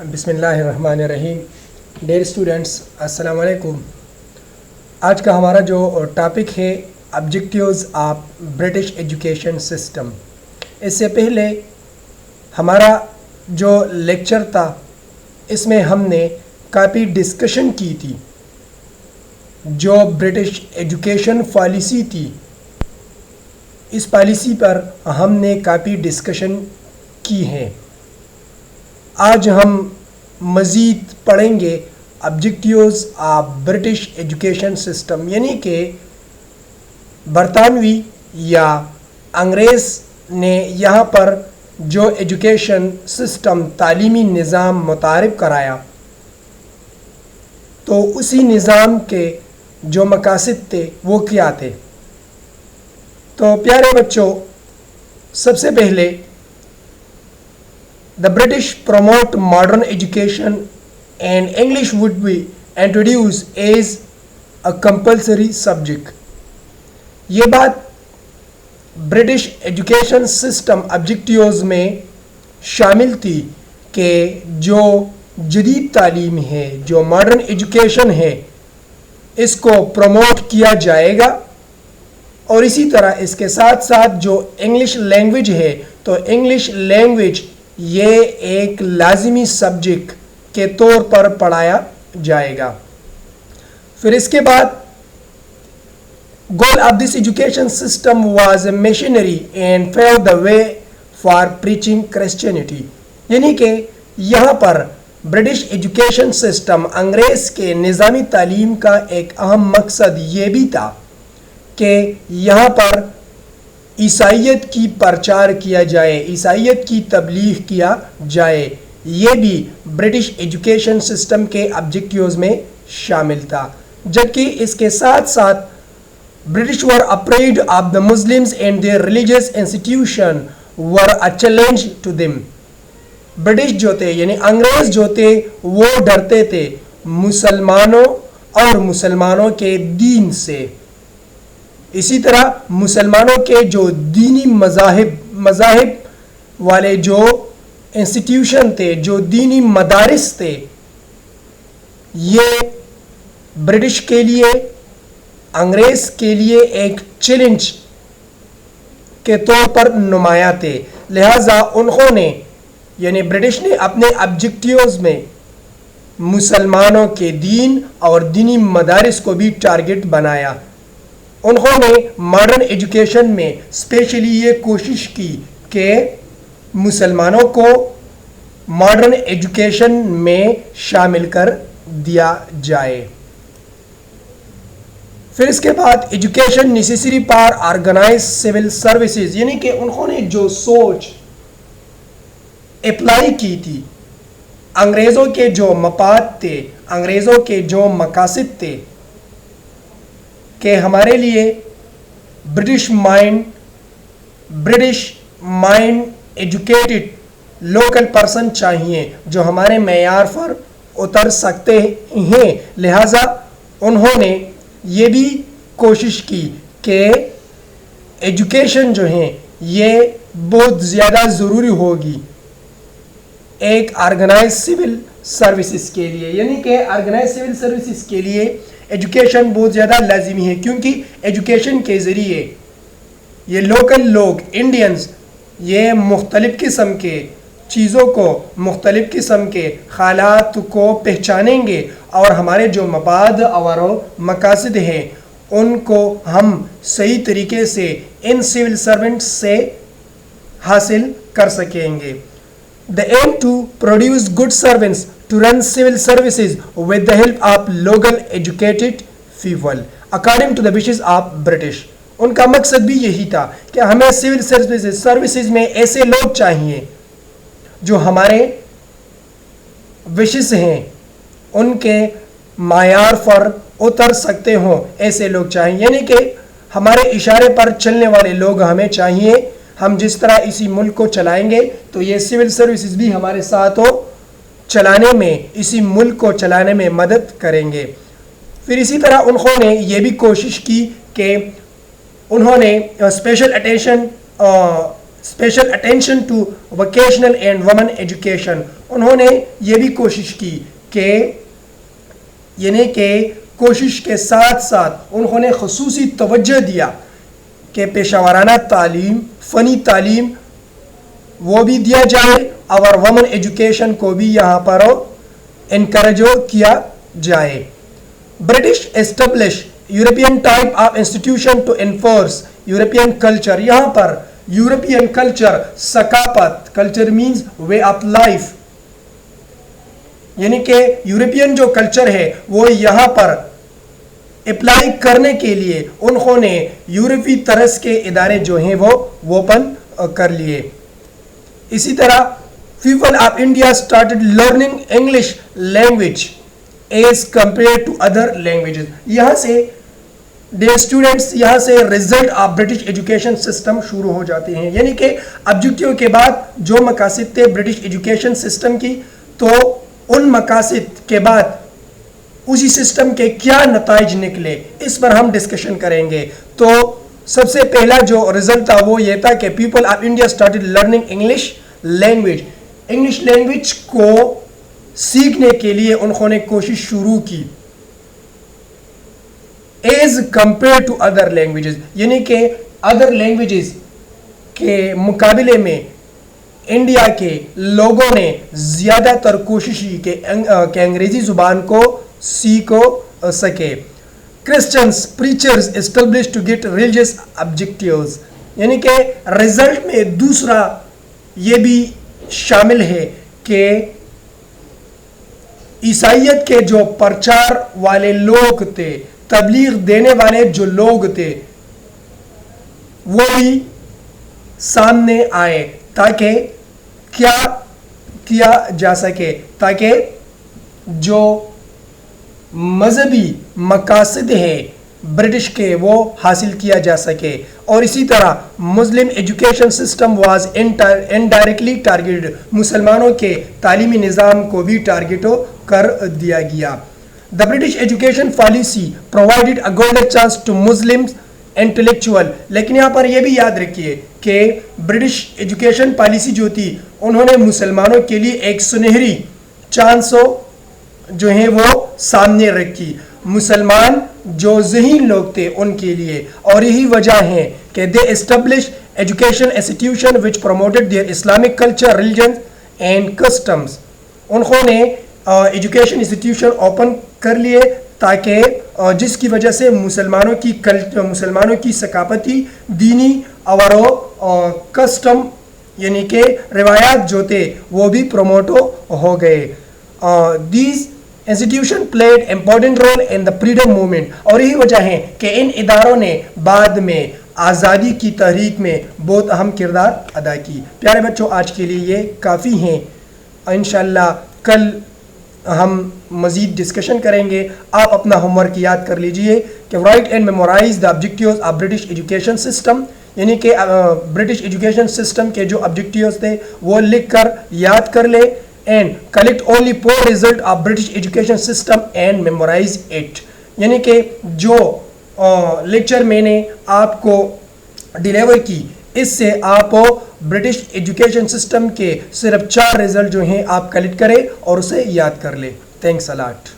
بسم اللہ الرحمن الرحیم. ڈیئر اسٹوڈنٹس السلام علیکم. آج کا ہمارا جو ٹاپک ہے objectives of British education system. اس سے پہلے ہمارا جو لیکچر تھا اس میں ہم نے کافی ڈسکشن کی تھی. جو برٹش ایجوکیشن پالیسی تھی اس پالیسی پر ہم نے کافی ڈسکشن کی ہے. آج ہم مزید پڑھیں گے objectives of British education system, یعنی کہ برطانوی یا انگریز نے یہاں پر جو ایجوکیشن سسٹم تعلیمی نظام متعارف کرایا تو اسی نظام کے جو مقاصد تھے وہ کیا تھے. تو پیارے بچوں، سب سے پہلے The British promote modern education and English would be introduced as a compulsory subject. یہ بات برٹش ایجوکیشن سسٹم آبجیکٹیوز میں شامل تھی کہ جو جدید تعلیم ہے، جو ماڈرن ایجوکیشن ہے، اس کو پروموٹ کیا جائے گا، اور اسی طرح اس کے ساتھ ساتھ جو انگلش لینگویج ہے تو انگلش لینگویج یہ ایک لازمی سبجیکٹ کے طور پر پڑھایا جائے گا. پھر اس کے بعد goal of this education system was a missionary and paved the way for preaching Christianity. یعنی کہ یہاں پر برٹش ایجوکیشن سسٹم انگریز کے نظامی تعلیم کا ایک اہم مقصد یہ بھی تھا کہ یہاں پر عیسائیت کی پرچار کیا جائے، عیسائیت کی تبلیغ کیا جائے. یہ بھی برٹش ایجوکیشن سسٹم کے آبجیکٹیوز میں شامل تھا. جبکہ اس کے ساتھ ساتھ British were afraid of the Muslims and their religious institution were a challenge to them. British جو تھے یعنی انگریز جو تھے وہ ڈرتے تھے مسلمانوں اور مسلمانوں کے دین سے. اسی طرح مسلمانوں کے جو دینی مذاہب والے جو انسٹیٹیوشن تھے، جو دینی مدارس تھے، یہ برٹش کے لیے، انگریز کے لیے ایک چیلنج کے طور پر نمایاں تھے. لہٰذا انہوں نے یعنی برٹش نے اپنے آبجیکٹیوز میں مسلمانوں کے دین اور دینی مدارس کو بھی ٹارگٹ بنایا. انہوں نے ماڈرن ایجوکیشن میں اسپیشلی یہ کوشش کی کہ مسلمانوں کو ماڈرن ایجوکیشن میں شامل کر دیا جائے. پھر اس کے بعد education necessary for organize civil services, یعنی کہ انہوں نے جو سوچ اپلائی کی تھی، انگریزوں کے جو مفاد تھے، انگریزوں کے جو مقاصد تھے کہ ہمارے لیے British mind educated local person چاہیے جو ہمارے معیار پر اتر سکتے ہیں. لہٰذا انہوں نے یہ بھی کوشش کی کہ ایجوکیشن جو ہے یہ بہت زیادہ ضروری ہوگی ایک آرگنائز سول سروسز کے لیے. یعنی کہ آرگنائز سول سروسز کے لیے ایجوکیشن بہت زیادہ لازمی ہے، کیونکہ ایجوکیشن کے ذریعے یہ لوکل لوگ انڈینز یہ مختلف قسم کے چیزوں کو، مختلف قسم کے حالات کو پہچانیں گے، اور ہمارے جو مفاد اور مقاصد ہیں ان کو ہم صحیح طریقے سے ان سول سرونٹس سے حاصل کر سکیں گے. The aim to produce good servants to run civil services with the help of local educated people according to the wishes of British. ان کا مقصد بھی یہی تھا کہ ہمیں سول سروسز میں ایسے لوگ چاہیے جو ہمارے وشز ہیں ان کے معیار پر اتر سکتے ہوں، ایسے لوگ چاہیے. یعنی کہ ہمارے اشارے پر چلنے والے لوگ ہمیں چاہیے. ہم جس طرح اسی ملک کو چلائیں گے تو یہ سول سروسز بھی ہمارے ساتھ چلانے میں، اسی ملک کو چلانے میں مدد کریں گے. پھر اسی طرح انہوں نے یہ بھی کوشش کی کہ انہوں نے special attention special attention to vocational and women education. انہوں نے یہ بھی کوشش کی کہ یعنی کہ کوشش کے ساتھ ساتھ انہوں نے خصوصی توجہ دیا کہ پیشہ ورانہ تعلیم، فنی تعلیم وہ بھی دیا جائے اور وومن ایجوکیشن کو بھی یہاں پر انکریج کیا جائے. British establish European type of institution to enforce European culture. یہاں پر یورپین کلچر، ثقافت، culture means way of life, یعنی کہ یورپین جو کلچر ہے وہ یہاں پر اپلائی کرنے کے لیے انہوں نے یورپی طرز کے ادارے جو ہیں وہ اوپن کر لیے. اسی طرح people of India started learning English language as compare to other languages. یہاں سے ڈیئر اسٹوڈنٹس، یہاں سے result of British education system شروع ہو جاتے ہیں. یعنی کہ آبجیکٹیو کے بعد جو مقاصد تھے برٹش ایجوکیشن سسٹم کی، تو ان مقاصد کے بعد اسی سسٹم کے کیا نتائج نکلے اس پر ہم ڈسکشن کریں گے. تو سب سے پہلا جو رزلٹ تھا وہ یہ تھا کہ people of India started learning English language. English language کو سیکھنے کے لیے انہوں نے کوشش شروع کی as compare to other languages, یعنی کہ ادر لینگویجز کے مقابلے میں انڈیا کے لوگوں نے زیادہ تر کوشش کی کہ انگریزی زبان کو سیکھ سکے. Christians preachers establish to get religious objectives, یعنی کہ رزلٹ میں دوسرا یہ بھی شامل ہے کہ عیسائیت کے جو پرچار والے لوگ تھے، تبلیغ دینے والے جو لوگ تھے، وہ بھی سامنے آئے تاکہ کیا کیا جا سکے، تاکہ جو مذہبی مقاصد ہیں برٹش کے وہ حاصل کیا جا سکے. اور اسی طرح Muslim education system was indirectly targeted, مسلمانوں کے تعلیمی نظام کو بھی ٹارگیٹ کر دیا گیا. The British education policy provided a golden chance to Muslims intellectual. لیکن یہاں پر یہ بھی یاد رکھیے کہ برٹش ایجوکیشن پالیسی جو تھی انہوں نے مسلمانوں کے لیے ایک سنہری چانس جو ہیں وہ سامنے رکھی، مسلمان جو ذہین لوگ تھے ان کے لیے. اور یہی وجہ ہے کہ they established education institution which promoted their Islamic culture, religion and customs. انہوں نے ایجوکیشن انسٹیٹیوشن اوپن کر لیے تاکہ جس کی وجہ سے مسلمانوں کی ثقافتی، دینی اور کسٹم یعنی کہ روایات جو تھے وہ بھی پروموٹ ہو گئے. These institution played important role in the freedom movement. اور یہی وجہ ہے کہ ان اداروں نے بعد میں آزادی کی تحریک میں بہت اہم کردار ادا کی. پیارے بچوں، آج کے لیے یہ کافی ہیں. انشاءاللہ کل ہم مزید ڈسکشن کریں گے. آپ اپنا ہوم ورک یاد کر لیجئے کہ write and memorize the objectives of British education system, یعنی کہ برٹش ایجوکیشن سسٹم کے جو آبجیکٹیوز تھے وہ لکھ کر یاد کر لے. And collect only 4 result of British education system and memorize it. یعنی کہ جو لیکچر میں نے آپ کو ڈیلیور کی اس سے آپ برٹش ایجوکیشن سسٹم کے صرف 4 ریزلٹ جو ہیں آپ کلیکٹ کریں اور اسے یاد کر لیں. Thanks allot.